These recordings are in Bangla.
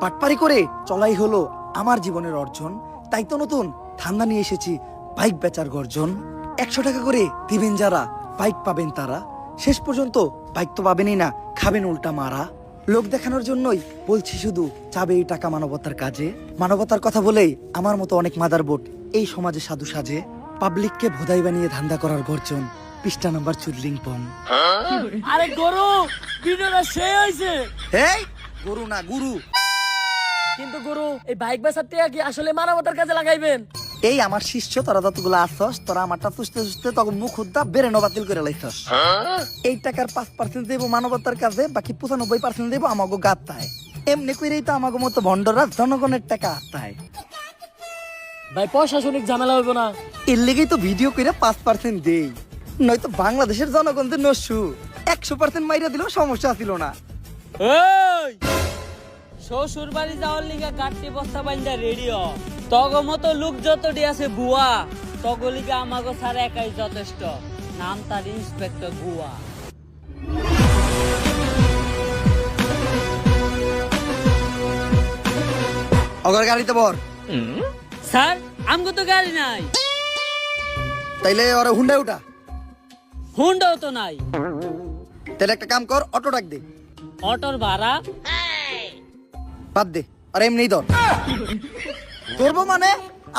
পাটপারি করে চলাই হলো আমার জীবনের অর্জন। তাই তো নতুন ধান্দা নিয়ে এসেছি, বাইক বেচার গর্জন। 100 টাকা করে দিবেন যারা, বাইক পাবেন তারা। শেষ পর্যন্ত বাইক তো পাবেনই না, খাবেন উল্টা মারা। লোক দেখানোর জন্যই বলছি শুধু, চাবে এই টাকা মানবতার কাজে। মানবতার কথা বলেই আমার মতো অনেক মাদারবোট এই সমাজে সাধু সাজে। পাবলিককে ভোদাই বানিয়ে ধান্দা করার গর্জন, পৃষ্ঠা নাম্বার চুদলিং পং। আরে গরু ভিডিওটা সেই হইছে। এই গরু না গুরু। কিন্তু গরু এই বাইক বেচার টাকা কি আসলে মানবতার কাজে লাগাইবেন? এই আমার শিষ্য, তোরা যতগুলো আসছস, তোরা আমারটা তুষতে তুষতে তখন মুখ উদ্দা বেড়ে বাতিল করে লাইছস। এই টাকার 5% দেবো মানবতার কাজে, বাকি 95% দেবো আমাগো গাত্তায়। এমনি করেই তো আমাগো মতো ভন্ডরা জনগণের টাকা আত্মায়। ভাই প্রশাসনিক ঝামেলা হইব না? এর লেগেই তো ভিডিও করে 5% দেই, নয়তো বাংলাদেশের জনগণদের নস্যু 100% মাইরা দিলেও সমস্যা ছিল না। এই শ্বশুর বাড়ি যাওয়ার লিগা গাড়ি বস্তা বাইন্দা রেডিও তগ মতো লোক যতটি আছে বুয়া তগলিগা আমাগো ছাড়া একাই যথেষ্ট। নাম তার ইন্সপেক্টর বুয়া। অগর গাড়িতে বর। স্যার আমগো তো গাড়ি নাই। তাইলে ওরা হুন্ডায় উঠা। হুন্ডাও তো নাই। তাহলে একটা কাম কর, অটো ডাক দে। অটোর ভাড়া বাদ দে, আর এমনি ধর। করবো মানে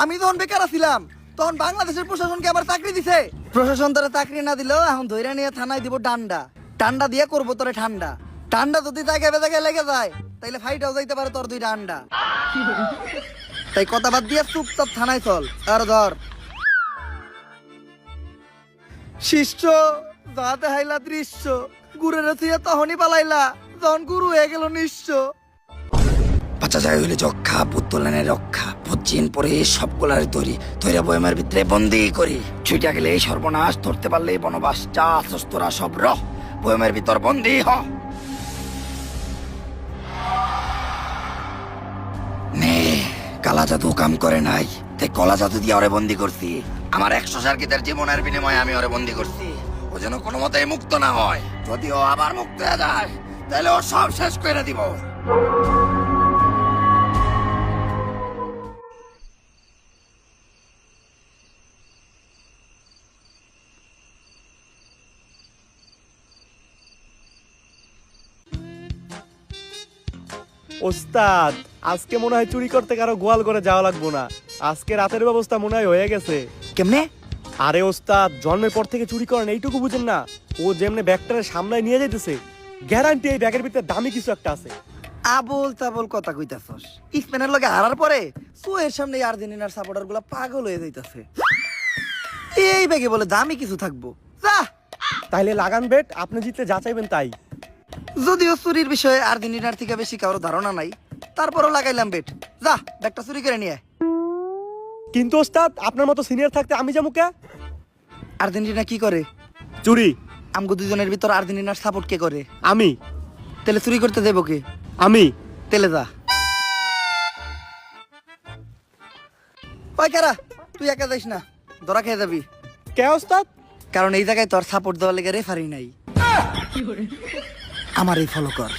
আমি তখন বেকার ছিলাম, তখন বাংলাদেশের প্রশাসনকে আবার চাকরি দিছে। প্রশাসন তোরা চাকরি না দিলেও এখন ধইরা নিয়ে থানায় দিব ডান্ডা। টান্ডা দিয়ে করবো তোরে ঠান্ডা। ঠান্ডা যদি জায়গায় বেজায় লেগে যায় তাইলে ফাইটাও যাইতে পারে তোর 2টা আন্ডা। তাই কথা বাদ দিয়ে চুপচাপ থানায় চল। আর ধর শিষ্য, যাতে হাইলা দৃশ্য, গুরের থিয়া তখনই পালাইলা যখন গুরু হয়ে গেল নিঃস্ব। বাচ্চা যায় হইলে যক্ষা, পুত্তলানের রক্ষা, পশ্চিম পরে সবগুলার তৈরি তৈরা বয়মের ভিতরে বন্দি করি। ছুটে গেলে সর্বনাশ, ধরতে পারলে বনবাস। চা তোরা সব রহ বয়মের ভিতর বন্দি হ। নে কালা জাদু কাম করে নাই, তাই কলা জাদু দিয়ে ওরে বন্দি করছি। আমার 100 সার্কিটের জীবনের বিনিময়ে আমি ওরে বন্দি করছি। ও যেন কোনো মতে মুক্ত না হয়। যদি ও আবার মুক্ত হয়ে যায় তাহলে ও সব শেষ করে দিব। ওস্তাদ, আজকে মনে হয় চুরি করতে কারো গোয়াল করে যাওয়া লাগবো না। আজকে রাতের ব্যবস্থা মনে হয় হয়ে গেছে। কেমনে? আরে ওস্তাদ, জন্মের পর থেকে চুরি করেন এইটুকু বুঝেন না? ও যেমনে ব্যাগটারে সামলায় নিয়ে যাইতেছে, গ্যারান্টি এই ব্যাগের ভিতরে দামি কিছু একটা আছে। আবল তাবল কথা কইতাছস। স্পেনের লগে হারার পরে সুয়ের সামনে আর্জেন্টিনার সাপোর্টার গুলা পাগল হয়ে যাইতাছে। এই ব্যাগে বলে দামি কিছু থাকবো? যা। তাইলে লাগান বেট, আপনি জিতলে যা চাইবেন তাই। যদিও চুরির বিষয়ে আর্জেন্টিনার থেকে বেশি কারো ধারণা নাই, তারপরও লাগাইলাম বেট। যা ব্যাগটা চুরি করে নিয়ে আয়। কিন্তু ওস্তাদ, আপনার মতো সিনিয়র থাকতে আমি যাবো কে? আর্জেন্টিনা কি করে? চুরি। আমগো দুজনের ভিতর আর্জেন্টিনার সাপোর্ট কে করে? আমি। তেলে চুরি করতে দেবো কে? আমি। তেলে যা। ওই কারা, তুই একা যাইস না, ধরা খেয়ে যাবি। কে ওস্তাদ? কারণ এই জায়গায় তোর সাপোর্ট দেওয়ার লেগে রেফারি নাই। আমার এই ফলো কর।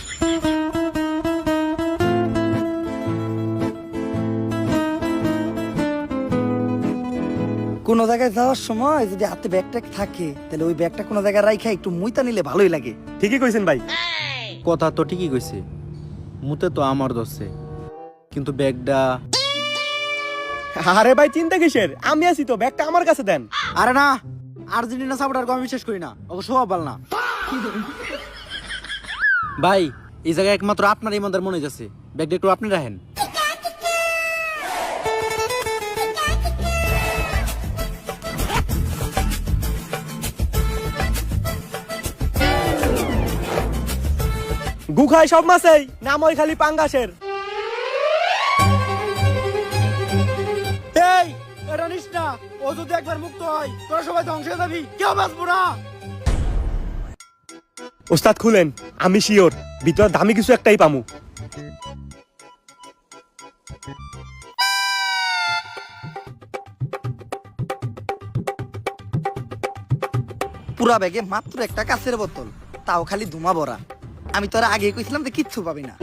কোনো জায়গায় যাওয়ার সময় যদি হাতে ব্যাগটা থাকে তাহলে ওই ব্যাগটা কোনো জায়গায় রাইখা একটু মুইতা নিলে ভালোই লাগে। ঠিকই কইছেন ভাই। কথা তো ঠিকই কইছে, মুতে তো আমার দোষে, কিন্তু ব্যাগটা। আরে ভাই চিন্তা কিসের, আমি আছি তো, ব্যাগটা আমার কাছে দেন। আরে না, আর্জেন্টিনা সাপোর্টার আমি বিশ্বাস করি না, ওকে স্বভাব ভালো না। ভাই এই জায়গায় একমাত্র আপনার ইমানদার মনে যাচ্ছে, ব্যাগটা একটু আপনি রাখেন। গুখায় সব মাছেই নাম ওই খালি পাঙ্গাসের। এই এটা নিস না, ও যদি একবার মুক্ত হয় তোরা সবাই ধ্বংস হয়ে যাবি, কেউ বাঁচবো না। ওস্তাদ খুলেন, আমি শিওর ভিতরে দামি কিছু একটাই পামু। পুরা ব্যাগে মাত্র একটা কাঁচের বোতল, তাও খালি ধুমা ভরা। আমি তোরা আগে কইছিলাম যে কিচ্ছু পাবি না।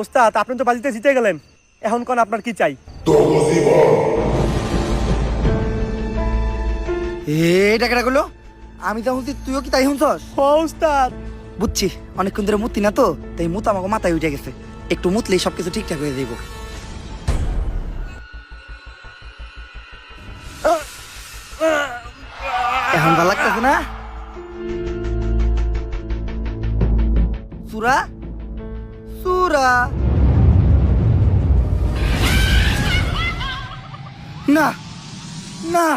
ওস্তাদ আপনি তো বাজিতে জিতে গেলেন, এখন কোন আপনার কি চাই? এই টাকাটা গুলো আমি তো শুনছি, তুইও কি তাই শুনছস? ও ওস্তাদ, বুঝছি, অনেকক্ষণ ধরে মুতি না তো, তাই মুত আমাকে মাথায় উঠে গেছে। একটু মুতলেই সবকিছু ঠিকঠাক হয়ে যাইব। এখন ভালো লাগতেছে না? সুরা সুরা না না